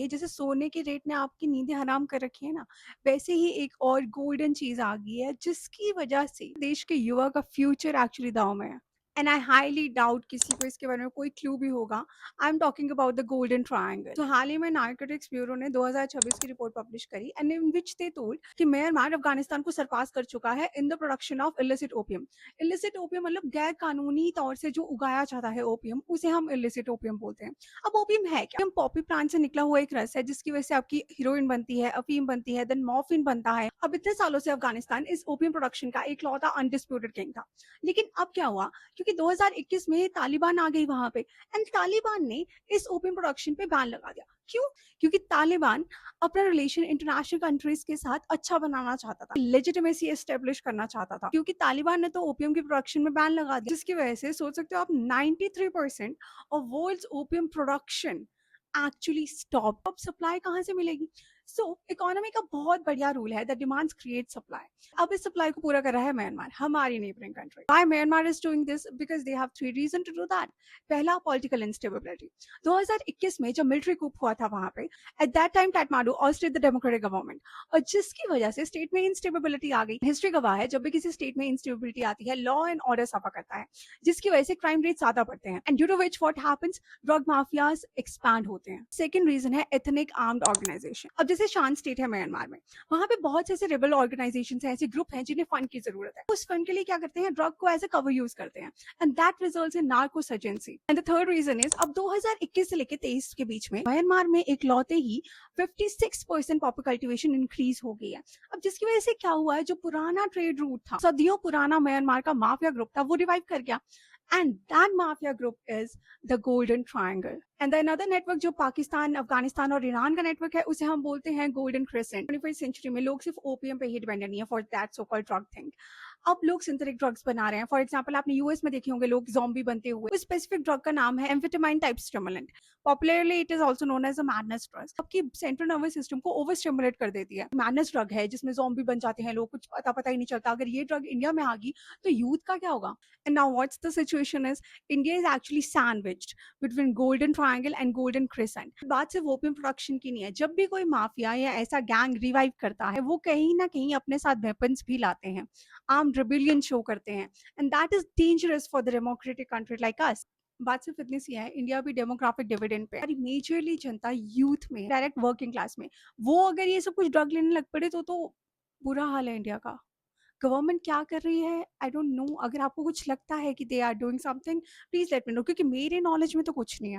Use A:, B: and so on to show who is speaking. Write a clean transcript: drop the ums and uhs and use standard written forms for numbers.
A: ये जैसे सोने के रेट ने आपकी नींदें हराम कर रखी है ना, वैसे ही एक और गोल्डन चीज़ आ गई है जिसकी वजह से देश के युवा का फ्यूचर एक्चुअली दाँव में है। एंड आई हाइली डाउट किसी को इसके बारे में कोई क्लू भी होगा। I am talking about the golden triangle. तो हाल ही में नारकोटिक्स ब्यूरो ने 2026 की रिपोर्ट पब्लिश करी and in which they told कि म्यांमार अफगानिस्तान को सरपास कर चुका है in the production of illicit opium. Illicit opium मतलब गैर कानूनी तौर से जो उगाया जाता है ओपियम, उसे हम इलिसिट ओपियम बोलते हैं। अब ओपियम है क्या? ओपियम पॉपी प्लांट से निकला हुआ एक रस है जिसकी वजह से आपकी हीरोइन बनती है, अफीम बनती है, देन मॉर्फिन बनता है। अब इतने सालों से अफगानिस्तान इस ओपियम प्रोडक्शन का इकलौता अनडिस्प्यूटेड किंग था। लेकिन अब क्या हुआ? क्योंकि 2021 में तालिबान आ गई वहां पे एंड तालिबान ने इस ओपियम प्रोडक्शन पे बैन लगा दिया। क्यों? क्योंकि तालिबान अपना रिलेशन इंटरनेशनल कंट्रीज के साथ अच्छा बनाना चाहता था, लेजिटिमेसी एस्टेब्लिश करना चाहता था। क्योंकि तालिबान ने तो ओपियम की प्रोडक्शन में बैन लगा दिया, जिसकी वजह से सोच सकते हो आप 93% of world's opium production actually stop. अब सप्लाई कहाँ से मिलेगी? सो इकोनॉमी का बहुत बढ़िया रूल है दैट डिमांड्स क्रिएट सप्लाई। अब इस सप्लाई को पूरा कर रहा है म्यांमार, हमारी neighbouring country. Why Myanmar is doing this? Because they have three reason to do that. पहला, पॉलिटिकल इंस्टेबिलिटी। 2021 में जब मिलिट्री कूप हुआ था वहां पे, at that time Kathmandu ousted the democratic government, और जिसकी वजह से स्टेट में इंस्टेबिलिटी आ गई। हिस्ट्री गवाह है जब भी किसी स्टेट में इंस्टेबिलिटी आती है, लॉ एंड ऑर्डर सफा करता है, जिसकी वजह से क्राइम रेट ज्यादा बढ़ते हैं and due to which what happens, drug mafias expand होते हैं। सेकंड रीजन है एथनिक आर्म्ड ऑर्गेनाइजेशन। अब जैसे शांत स्टेट है म्यांमार में, वहां पे बहुत से ऐसे रेबल ऑर्गेनाइजेशन है, ऐसे ग्रुप हैं जिन्हें फंड की जरूरत है। उस फंड के लिए क्या करते हैं? ड्रग को एज ए कवर यूज करते हैं एंड दैट रिजल्ट्स इन नार्कोसर्जेंसी। And the third reason is, अब 2021 से लेकर 23 के बीच में म्यांमार में एक लौते ही 56% पॉपी कल्टीवेशन इंक्रीज हो गई है। अब जिसकी वजह से क्या हुआ है, जो पुराना ट्रेड रूट था, सदियों पुराना म्यांमार का माफिया ग्रुप था, वो रिवाइव कर गया। And that mafia group is the Golden Triangle. And the another network जो पाकिस्तान, अफगानिस्तान और ईरान का नेटवर्क है, उसे हम बोलते हैं गोल्डन क्रिसेंट। 21st सेंचुरी में लोग सिर्फ ओपीएम पे ही डिपेंडेंट नहीं है for that so called drug thing. अब लोग सिंथेटिक ड्रग्स बना रहे हैं। फॉर एग्जाम्पल, आपने यूएस में देखे होंगे लोग जॉम्बी बनते हुए। उस स्पेसिफिक ड्रग का नाम है amphetamine type stimulant. Popularly it is also known as a madness drug. आपकी सेंट्रल नर्वस सिस्टम को ओवर स्टिमुलेट कर देती है। मैडनेस ड्रग है जिसमें जॉम्बी बन जाते हैं लोग, कुछ पता ही नहीं चलता। अगर ये ड्रग इंडिया में आ गई तो यूथ का क्या होगा? And now what's the situation is, India is actually sandwiched between Golden Triangle and Golden Crescent. बात सिर्फ ओपियम प्रोडक्शन की नहीं है। जब भी कोई माफिया या ऐसा गैंग रिवाइव करता है, वो कहीं ना कहीं अपने साथ वेपन्स भी लाते हैं, आर्म्ड रिबिलियन शो करते हैं, and that is dangerous for the democratic country like us. बात सिर्फ इतनी सी है, इंडिया भी डेमोग्राफिक डिविडेंड पे है। मेजरली जनता यूथ में, डायरेक्ट वर्किंग क्लास में, वो अगर ये सब कुछ ड्रग लेने लग पड़े तो बुरा हाल है इंडिया का। गवर्नमेंट क्या कर रही है आई डोंट नो। अगर आपको कुछ लगता है कि they are doing something, please let me know, क्योंकि मेरे नॉलेज में तो कुछ नहीं है।